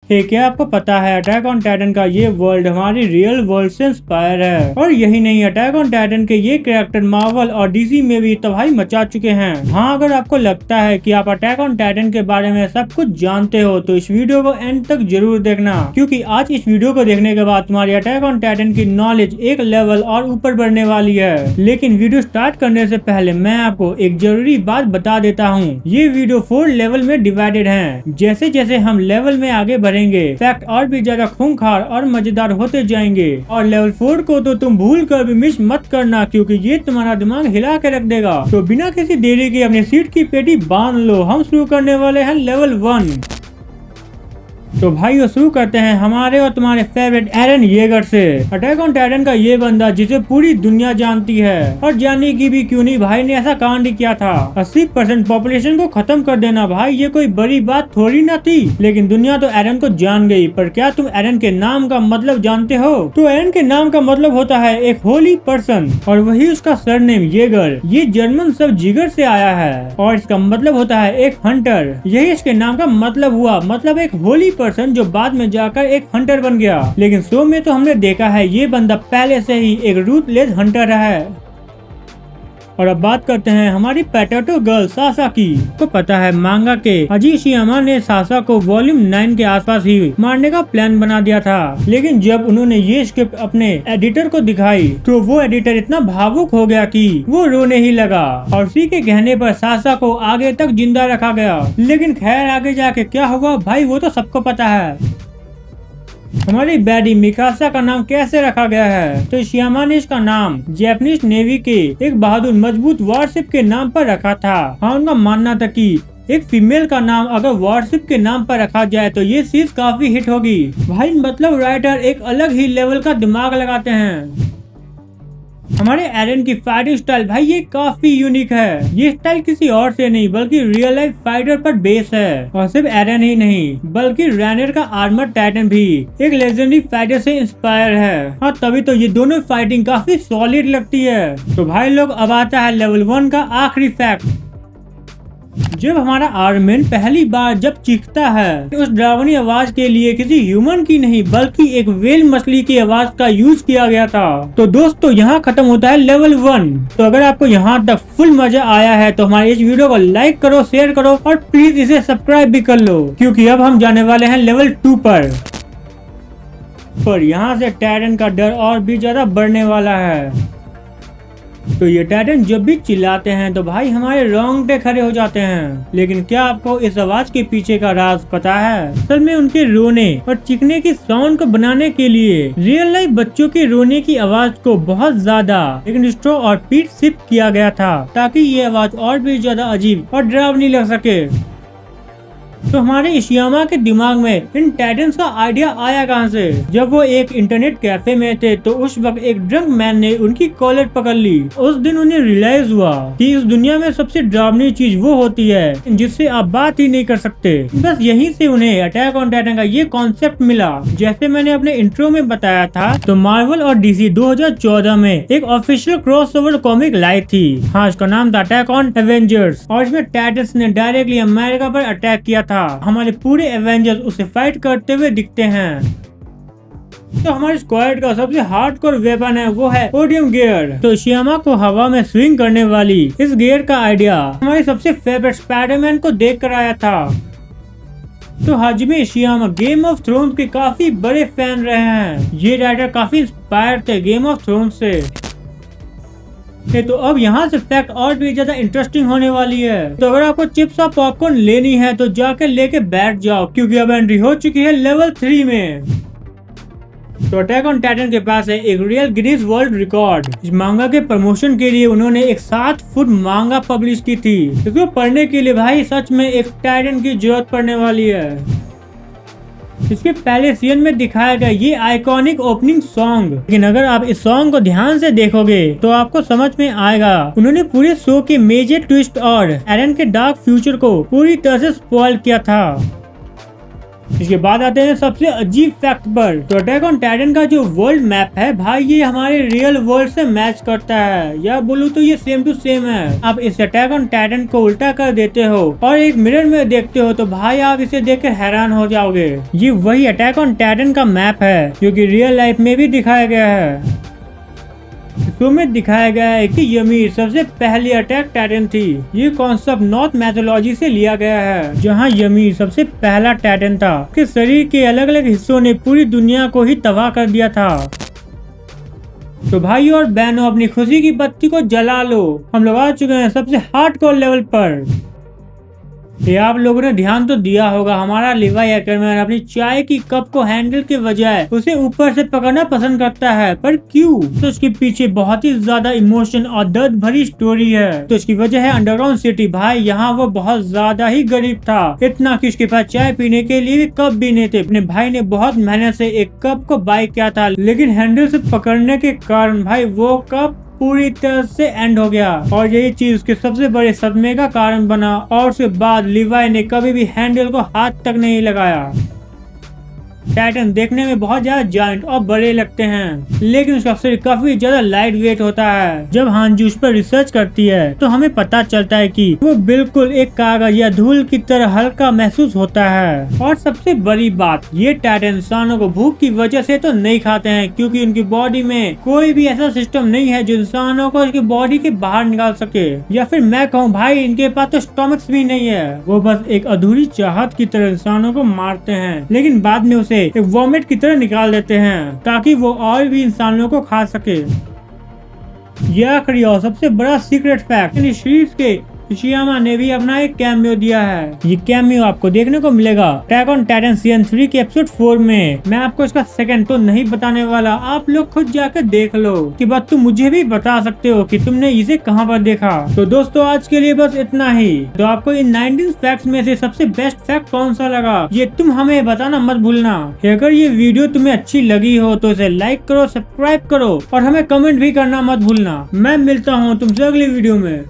है क्या आपको पता है अटैक ऑन टाइटन का ये वर्ल्ड हमारी रियल वर्ल्ड से इंस्पायर है। और यही नहीं, अटैक ऑन टाइटन के ये कैरेक्टर मार्वल और डीसी में भी तबाही मचा चुके हैं। हाँ, अगर आपको लगता है कि आप अटैक ऑन टाइटन के बारे में सब कुछ जानते हो तो इस वीडियो को एंड तक जरूर देखना, क्योंकि आज इस वीडियो को देखने के बाद तुम्हारी अटैक ऑन टाइटन की नॉलेज एक लेवल और ऊपर बढ़ने वाली है। लेकिन वीडियो स्टार्ट करने से पहले मैं आपको एक जरूरी बात बता देता हूँ, ये वीडियो 4 लेवल में डिवाइडेड है। जैसे जैसे हम लेवल में आगे बढ़ेंगे फैक्ट और भी ज्यादा खूंखार और मजेदार होते जाएंगे। और लेवल 4 को तो तुम भूल कर भी मिस मत करना, क्योंकि ये तुम्हारा दिमाग हिला के रख देगा। तो बिना किसी देरी के अपनी सीट की पेटी बांध लो, हम शुरू करने वाले हैं लेवल 1। तो भाइयों शुरू करते हैं हमारे और तुम्हारे फेवरेट एरन येगर से। अटैक ऑन टाइटन का ये बंदा जिसे पूरी दुनिया जानती है, और जानने की भी क्यों नहीं, भाई ने ऐसा कांड किया था 80% पॉपुलेशन को खत्म कर देना। भाई ये कोई बड़ी बात थोड़ी ना थी, लेकिन दुनिया तो एरन को जान गई। पर क्या तुम एरन के नाम का मतलब जानते हो? तो एरन के नाम का मतलब होता है एक होली पर्सन, और वही उसका सरनेम येगर। ये जर्मन शब्द जिगर से आया है और इसका मतलब होता है एक हंटर। यही इसके नाम का मतलब हुआ, मतलब एक होली पर्सन जो बाद में जाकर एक हंटर बन गया। लेकिन शो में तो हमने देखा है ये बंदा पहले से ही एक रूथलेस हंटर रहा है। और अब बात करते हैं हमारी पोटैटो गर्ल सासा की। तो पता है मांगा के अजीशियामा ने सासा को वॉल्यूम 9 के आसपास ही मारने का प्लान बना दिया था। लेकिन जब उन्होंने ये स्क्रिप्ट अपने एडिटर को दिखाई तो वो एडिटर इतना भावुक हो गया कि वो रोने ही लगा, और उसी के कहने पर सासा को आगे तक जिंदा रखा गया। लेकिन खैर आगे जाके क्या हुआ भाई वो तो सबको पता है। हमारी बैडी मिकासा का नाम कैसे रखा गया है? तो श्यामा ने इसका नाम जापानीज नेवी के एक बहादुर मजबूत वॉरशिप के नाम पर रखा था। हाँ, उनका मानना था कि एक फीमेल का नाम अगर वॉरशिप के नाम पर रखा जाए तो ये चीज काफी हिट होगी। भाई मतलब राइटर एक अलग ही लेवल का दिमाग लगाते हैं। हमारे एरन की फाइटिंग स्टाइल भाई ये काफी यूनिक है। ये स्टाइल किसी और से नहीं बल्कि रियल लाइफ फाइटर पर बेस है। और सिर्फ एरन ही नहीं बल्कि रैनर का आर्मर टाइटन भी एक लेजेंडरी फाइटर से इंस्पायर है। हाँ, तभी तो ये दोनों फाइटिंग काफी सॉलिड लगती है। तो भाई लोग अब आता है लेवल 1 का आखिरी फैक्ट। जब हमारा आर्मन पहली बार जब चीखता है उस डरावनी आवाज के लिए किसी ह्यूमन की नहीं बल्कि एक वेल मछली की आवाज का यूज किया गया था। तो दोस्तों यहाँ खत्म होता है लेवल 1। तो अगर आपको यहाँ तक फुल मजा आया है तो हमारे इस वीडियो को लाइक करो, शेयर करो और प्लीज इसे सब्सक्राइब भी कर लो, क्योंकि अब हम जाने वाले हैं लेवल 2 पर यहाँ से टाइटन का डर और भी ज्यादा बढ़ने वाला है। तो ये टाइटन जब भी चिल्लाते हैं तो भाई हमारे रोंगटे खड़े हो जाते हैं। लेकिन क्या आपको इस आवाज के पीछे का राज पता है? असल में उनके रोने और चीखने की साउंड को बनाने के लिए रियल लाइफ बच्चों के रोने की आवाज को बहुत ज्यादा लेकिन स्ट्रो और पीट शिफ्ट किया गया था, ताकि ये आवाज और भी ज्यादा अजीब और डरावनी लग सके। तो हमारे इशियामा के दिमाग में इन टाइटन्स का आइडिया आया कहाँ से? जब वो एक इंटरनेट कैफे में थे तो उस वक्त एक ड्रंक मैन ने उनकी कॉलर पकड़ ली। उस दिन उन्हें रियलाइज हुआ कि इस दुनिया में सबसे डरावनी चीज वो होती है जिससे आप बात ही नहीं कर सकते। बस यहीं से उन्हें अटैक ऑन टाइटन का ये कॉन्सेप्ट मिला। जैसे मैंने अपने इंट्रो में बताया था तो मार्वल और डीसी 2014 में एक ऑफिशियल क्रॉसओवर कॉमिक लाई थी। हाँ, इसका नाम था अटैक ऑन एवेंजर्स, और इसमें टाइटन्स ने डायरेक्टली अमेरिका पर अटैक किया था। हमारे पूरे एवेंजर्स उसे फाइट करते हुए दिखते हैं। तो हमारे स्क्वाड का सबसे हार्डकोर वेपन है वो है ओडियम गियर। तो श्यामा को हवा में स्विंग करने वाली इस गियर का आइडिया हमारे सबसे फेवरेट स्पाइडरमैन को देख कर आया था। तो हाजिमे श्यामा गेम ऑफ थ्रोन्स के काफी बड़े फैन रहे हैं। ये राइटर काफी इंस्पायर थे गेम ऑफ थ्रोन्स से। तो अब यहाँ से फैक्ट और भी ज्यादा इंटरेस्टिंग होने वाली है। तो अगर आपको चिप्स और पॉपकॉर्न लेनी है तो जाकर लेके बैठ जाओ, क्योंकि अब एंट्री हो चुकी है लेवल 3 में। तो अटैक ऑन टाइटन के पास है एक रियल गिनीज वर्ल्ड रिकॉर्ड। इस मांगा के प्रमोशन के लिए उन्होंने एक 7 फुट मांगा पब्लिश की थी। इसको पढ़ने के लिए भाई सच में एक टाइटन की जरूरत पड़ने वाली है। इसके पहले सीजन में दिखाया गया ये आइकॉनिक ओपनिंग सॉन्ग। लेकिन अगर आप इस सॉन्ग को ध्यान से देखोगे तो आपको समझ में आएगा उन्होंने पूरे शो के मेजर ट्विस्ट और एरन के डार्क फ्यूचर को पूरी तरह से स्पॉइल किया था। इसके बाद आते हैं सबसे अजीब फैक्ट पर। तो अटैक ऑन टाइटन का जो वर्ल्ड मैप है भाई, ये हमारे रियल वर्ल्ड से मैच करता है, या बोलूं तो ये सेम टू सेम है। आप इस अटैक ऑन टाइटन को उल्टा कर देते हो और एक मिरर में देखते हो तो भाई आप इसे देखकर हैरान हो जाओगे। ये वही अटैक ऑन टाइटन का मैप है जो कि रियल लाइफ में भी दिखाया गया है। शो में दिखाया गया है कि ymir सबसे पहली अटैक टाइटन थी। ये कॉन्सेप्ट नॉर्थ मैथोलॉजी से लिया गया है, जहां ymir सबसे पहला टाइटन था। उसके शरीर के अलग अलग हिस्सों ने पूरी दुनिया को ही तबाह कर दिया था। तो भाई और बहनों, अपनी खुशी की बत्ती को जला लो, हम लोग आ चुके हैं सबसे हार्डकोर लेवल पर। ये आप लोगों ने ध्यान तो दिया होगा, हमारा लिवाई एक्करमैन अपनी चाय की कप को हैंडल के बजाय उसे ऊपर से पकड़ना पसंद करता है। पर क्यों? तो इसके पीछे बहुत ही ज्यादा इमोशन और दर्द भरी स्टोरी है। तो इसकी वजह है अंडरग्राउंड सिटी। भाई यहाँ वो बहुत ज्यादा ही गरीब था, इतना कि उसके पास चाय पीने के लिए भी कप भी नहीं थे। अपने भाई ने बहुत मेहनत से एक कप को बाय किया था, लेकिन हैंडल से पकड़ने के कारण भाई वो कप पूरी तरह से एंड हो गया और यही चीज उसके सबसे बड़े सदमे का कारण बना। और उसके बाद लिवाई ने कभी भी हैंडल को हाथ तक नहीं लगाया। टाइटन देखने में बहुत ज्यादा जायंट और बड़े लगते हैं, लेकिन उसका शरीर काफी ज्यादा लाइट वेट होता है। जब हांजू उस पर रिसर्च करती है तो हमें पता चलता है कि वो बिल्कुल एक कागज या धूल की तरह हल्का महसूस होता है। और सबसे बड़ी बात, ये टाइटन इंसानों को भूख की वजह से तो नहीं खाते हैं, क्योंकि उनकी बॉडी में कोई भी ऐसा सिस्टम नहीं है जो इंसानों को उसकी बॉडी के बाहर निकाल सके। या फिर मैं कहूँ भाई, इनके पास तो स्टोमक्स भी नहीं है। वो बस एक अधूरी चाहत की तरह इंसानों को मारते हैं, लेकिन बाद में उसे एक वॉमिट की तरह निकाल देते हैं ताकि वो और भी इंसानों को खा सके। यह आखिरी और सबसे बड़ा सीक्रेट फैक्ट, इन सीरीज के इशियामा ने भी अपना एक कैमियो दिया है। ये कैमियो आपको देखने को मिलेगा अटैक ऑन टाइटन सीजन 3 के एपिसोड 4 में। मैं आपको इसका सेकंड तो नहीं बताने वाला, आप लोग खुद जाकर देख लो। कि बात तुम मुझे भी बता सकते हो कि तुमने इसे कहां पर देखा। तो दोस्तों आज के लिए बस इतना ही। तो आपको इन 19 फैक्ट्स में से सबसे बेस्ट फैक्ट कौन सा लगा, ये तुम हमें बताना मत भूलना। अगर ये वीडियो तुम्हें अच्छी लगी हो तो इसे लाइक करो, सब्सक्राइब करो और हमें कमेंट भी करना मत भूलना। मैं मिलता हूँ तुमसे अगली वीडियो में।